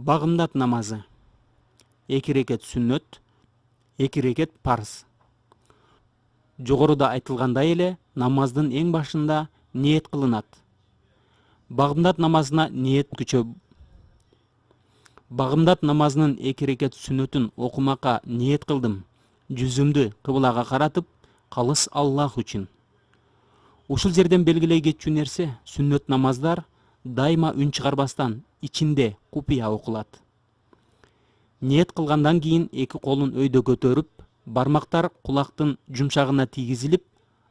Багымдат намазы. 2 рекет сүннөт, 2 рекет парыз. Жогоруда айтылгандай эле намаздын эң башында ниет кылынат. Багымдат намазына ниет күчө. Багымдат намазынын 2 рекет сүннөтүн окумакка ниет кылдым. Жүзүмдү кыблага каратып, калыс Аллах үчүн. Ушул жерден белгилей кетчү нерсе, сүннөт намаздар дайыма үн чыгарбастан ичинде купуя окулат. Ниет кылгандан кийин 2 колун өйдө көтөрүп, бармактар кулактын жумшагына тийгизилип,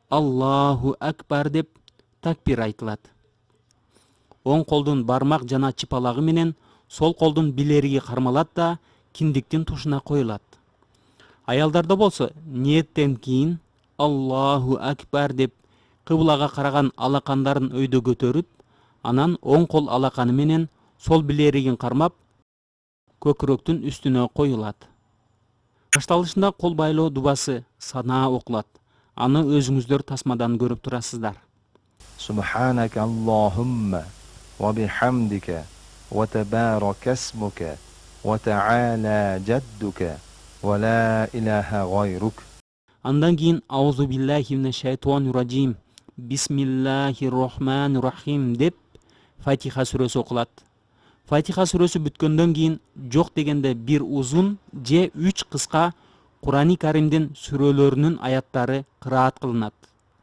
Аллаху акбар деп такбир айтылат. Оң колдун бармак жана чыпалагы менен сол колдун билериги кармалат да киндиктин тушуна коюлат. Аялдарда болсо ниеттен кийин Аллаху акбар деп кыблага караган алакандарын өйдө көтөрүп, анан оң кол алаканы менен сол билеригин кармап, көкүрөктүн үстүнө коюлат. Башталышында кол байлоо дубасы санаа окулат. Аны өзүңүздөр тасмадан көрүп турасыздар. Subhanaka Allahumma wa bihamdika wa tabaraka ismuka wa ta'ala jadduka wa la ilaha ghayruk. Андан кийин аузу биллахи минеш шайтанир раджим, бисмиллахир-рахманир-рахим деп Фатиха сүрөсү окулат. Фатиха сүрөсү бүткөндөн кийин жок дегенде бир узун же 3 кыска Курани Каримдин сүрөлөрүнүн аяттары кыраат кылынат.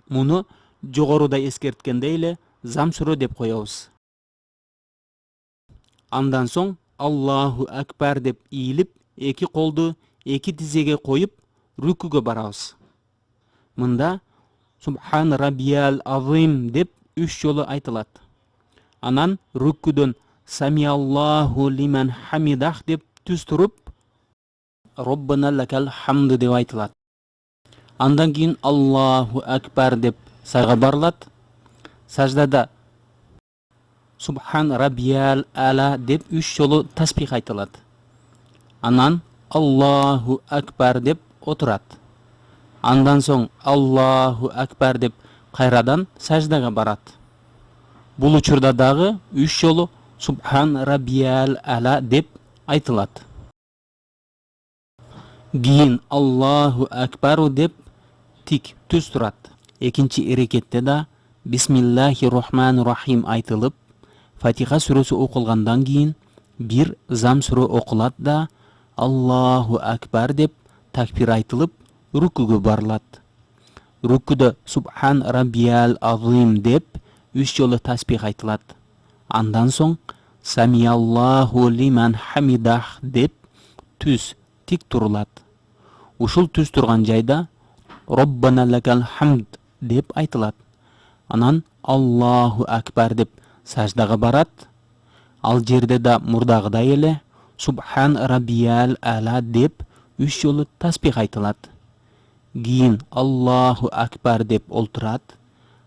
Муну жогоруда эскерткендей эле зам сүрө деп коебуз. Андан соң Аллаху акбар деп ийилип, 2 колду 2 тизеге коюп, рүкүгө барабыз. Мында Субхан раббиял азим деп 3 жолу айтылат. Анан рүкүдөн Самиаллаху лиман хамидах деп түз туруп, Роббана лакал хамду деп айтылат. Андан кийин Аллаху акбар деп саждага барылат. Саждада Субхан раббиял ала деп 3 жолу тасбих айтылат. Анан Аллаху акбар деп отурат. Андан соң Аллаху акбар деп кайрадан саждага барат. Бул учурда дагы 3 жолу Субхан раббиял ала деп айтылат. Кийин Аллаху акбару деп тик түз турат. Экинчи эрекетте да Бисмиллахир-рахманир-рахим айтылып, Фатиха сүрөсү окулгандан кийин бир зам сүрө окулат да Аллаху акбар деп такбир айтылып, рүкүгө барылат. Рүкүдө Субхан раббиял азим деп 3 жолу тасбих айтылат. Андан соң Самиаллаху лиман хамидах деп түз тик турулат. Ушул түз турган жайда Роббана лакал хамд деп айтылат. Анан Аллаху акбар деп саждага барат. Ал жерде да мурдагыдай эле Субхан раббиял ала деп 3 жолу тасбих айтылат. Кийин Аллаху акбар деп олтурат.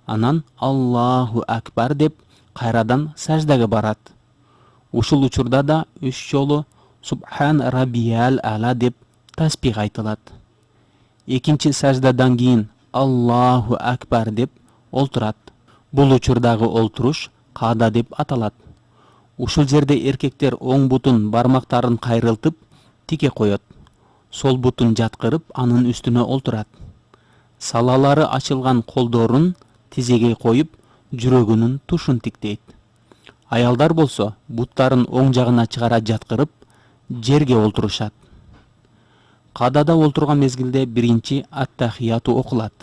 Анан Аллаху акбар деп кайрадан саждага барат. Ушул учурда да 3 жолу Субхан раббиял ала деп тасбих айтылат. Экинчи саждадан кийин Аллаху акбар деп олтурат. Бул учурдагы олтуруш каада деп аталат. Ушул жерде эркектер оң бутун бармактарын кайрылтып тике коёт. Сол бутун жаткырып анын үстүнө олтурат. Салалары ачылган колдорун тизеге коюп, жүрөгүнүн тушун тиктейт. Аялдар болсо буттарын оң жагына чыгара жаткырып, жерге олтурушат. Каадада олтурган мезгилде биринчи ат-тахияту окулат.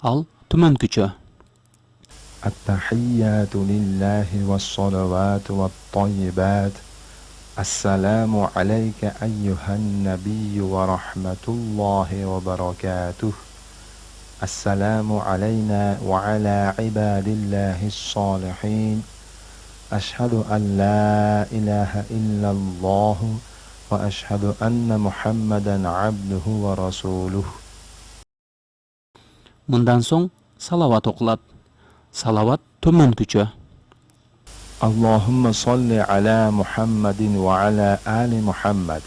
Ал түмөнкүчө. التحيات لله والصلوات والطيبات السلام عليك أيها النبي ورحمة الله وبركاته السلام علينا وعلى عباد الله الصالحين أشهد أن لا إله إلا الله وأشهد أن محمدا عبده ورسوله. Мындан соң салават окулат. Салават төмөнкүчө. اللهم صل على محمد وعلى آل محمد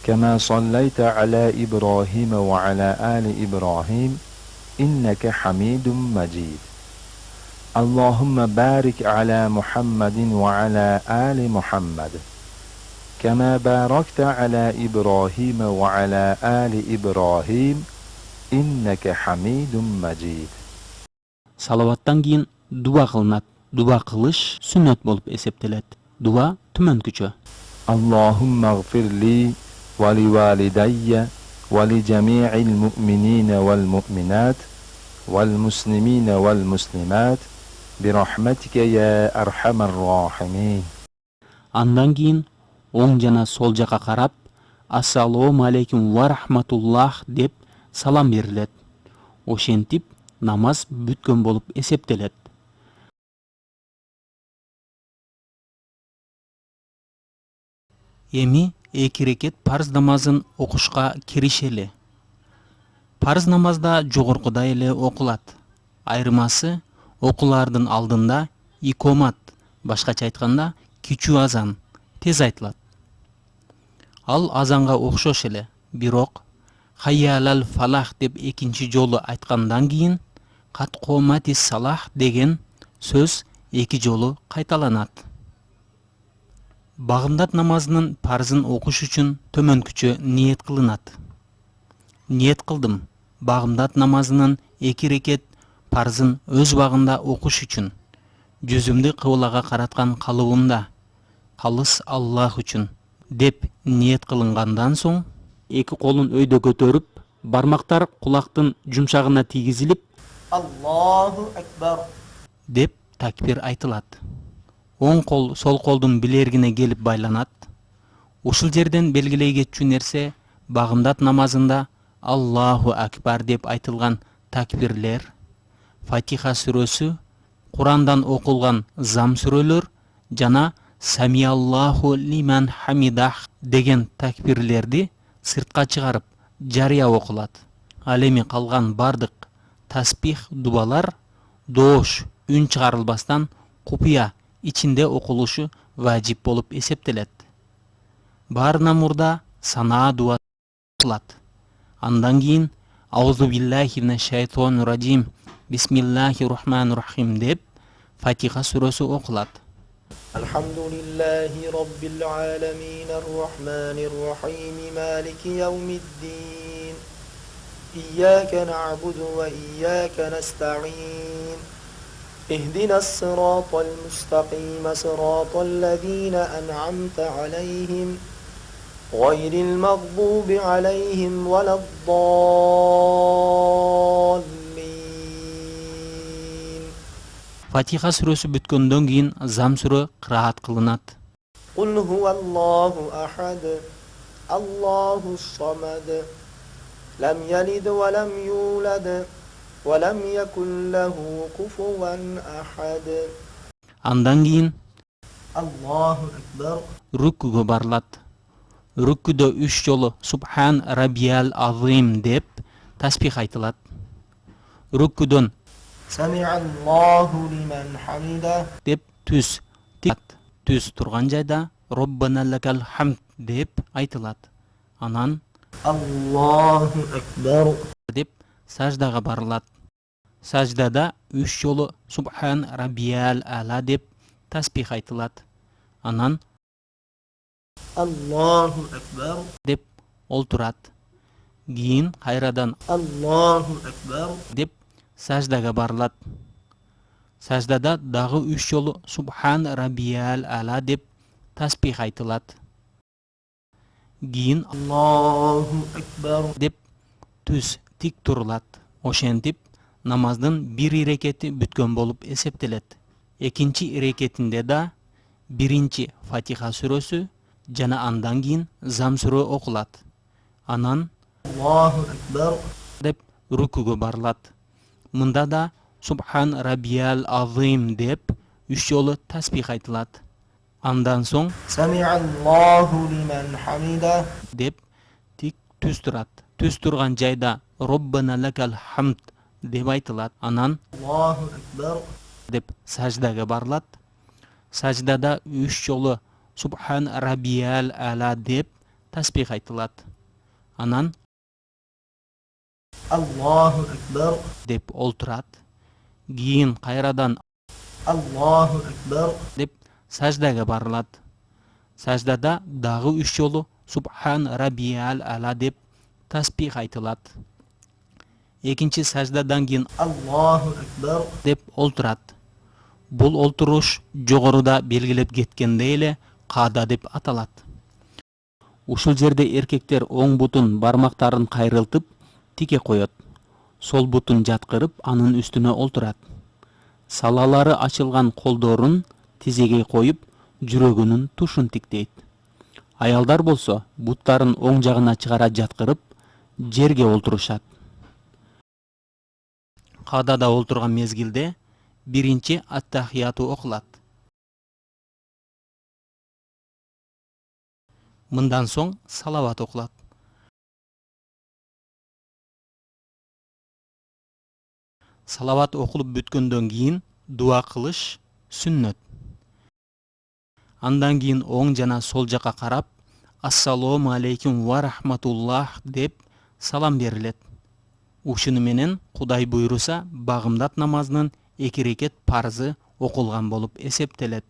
كما صليت على إبراهيم وعلى آل إبراهيم إنك حميد مجيد اللهم بارك على محمد وعلى آل محمد كما باركت على إبراهيم وعلى آل إبراهيم إنك حميد مجيد. Салаваттан кийин дуа кылынат. Дуа кылыш сүннөт болуп эсептелет. Дуа түмөнкүчө. اللهم اغفر لي ولوالدي ولجميع المؤمنين والمؤمنات والمسلمين والمسلمات برحمتك يا أرحم الراحمين. Андан кийин оң жана сол жака карап, ассалому алейкум ва рахматуллах деп салам берилет. Ошентип намаз бүткөн болуп эсептелет. Эми 2 рекет парыз намазын окушка киришели. Парыз намазда жогоркудай эле окулат. Айырмасы окулардын алдында икомат, башкача айтканда кичүү азан тез айтылат. Ал азанга окшош эле, бирок хайялал фалах деп экинчи жолу айткандан кийин кат комати салах деген сөз 2 жолу кайталанат. Багымдат намазынын парызын окуш үчүн төмөнкүчө ниет кылынат. Ниет кылдым багымдат намазынын 2 рекет парызын өз багында окуш үчүн. Жүзүмдү кыблага караткан калыбымда, калыс Аллах үчүн деп ниет кылынгандан соң, 2 колун өйдө көтөрүп, бармактар кулактын жумшагына тийгизилип, Аллаху акбар деп такбир айтылат. Оң кол сол колдун билергине келип байланат. Ушул жерден белгилей кетчү нерсе, багымдат намазында Аллаху акбар деп айтылган такбирлер, Фатиха сүрөсү, Курандан окулган зам сүрөлөр жана Самиаллаху лиман хамидах деген такбирлерди сыртка чыгарып, жарыя окулат. Ал эми калган бардык таспих дубалар доош, үн чыгарылбастан купуя ичинде окулушу важип болуп эсептелет. Баарына мурда санаа дуа окулат. Андан кийин аузу биллахи минаш шайтонир раджим, бисмиллахир рахманир рахим деп Фатиха сүрөсү окулат. Алхамдулиллахи раббил аламин ар-рахманир рахим малики яумиддин Iyyaке na'budu ve iyyake nesta'in اهدنا الصراط المستقيم صراط الذين أنعمت عليهم غير المغضوب عليهم ولا الضالين. Фатиха сүрөсү бүткөндөн кийин зам сүрө кыраат кылынат. قل هو الله أحد الله الصمد لم يلد ولم يولد ولم يكن له كفوا أحد. Андан кийин الله أكبر рүккүгө барылат. Рүккүдө 3 жолу Субхан Раббиял Азим деп таспих айтылат. Рүккүдөн سمع الله لمن حمده деп түз турган жайда Роббана лакал хамд деп айтылат. Анан الله أكبر деп саждага барылат. Саждада 3 жолу Субхан Раббиял Ала деп таспих айтылат. Анан الله أكبر деп олтурат. Кийин кайрадан الله أكبر деп саждага барылат. Саждада дагы 3 жолу Субхан Раббиял Ала деп таспих айтылат. Кийин الله أكبر деп түз тик турулат. Ошентип намаздын 1 рекети бүткөн болуп эсептелет. Экинчи рекетинде да биринчи Фатиха сүрөсү жана андан кийин зам сүрө окулат. Анан الله أكبر деп рүкүгө барылат. Мында да Субхан Раббиял Азим деп 3 жолу таспих айтылат. Андан соң سمع الله لمن حمده деп тик түз турат. Түз турган жайда Роббана лакал хамд деп айтылат. Анан الله أكبر деп саждага барылат. Саждада 3 жолу Субхан Раббиял Ала деп таспих айтылат. Анан الله أكبر деп олтурат. Кийин кайрадан الله أكبر деп саждага барылат. Саждада дагы 3 жолу Субхан Раббиял Ала деп таспих айтылат. Экинчи саждадан кийин Allahu Akbar. деп олтурат. Бул олтуруш жогоруда белгилеп кеткендей эле каада деп аталат. Ушул жерде эркектер оң бутун бармактарын кайрылтып тике коёт. Сол бутун жаткырып анын үстүнө олтурат. Салалары ачылган колдорун тизеге коюп, жүрөгүнүн тушун тиктейт. Аялдар болсо буттарын оң жагына чыгара жаткырып, жерге олтурушат. Каадада олтурган мезгилде биринчи ат-тахияту окулат. Мындан соң салават окулат. Салават окулуп бүткөндөн кийин дуа кылыш сүннөт. Андан кийин оң жана сол жака карап, ассалому алейкум ва рахматуллах деп салам берилет. Ушуну менен Кудай буйруса багымдат намазынын 2 рекет парзы окулган болуп эсептелет.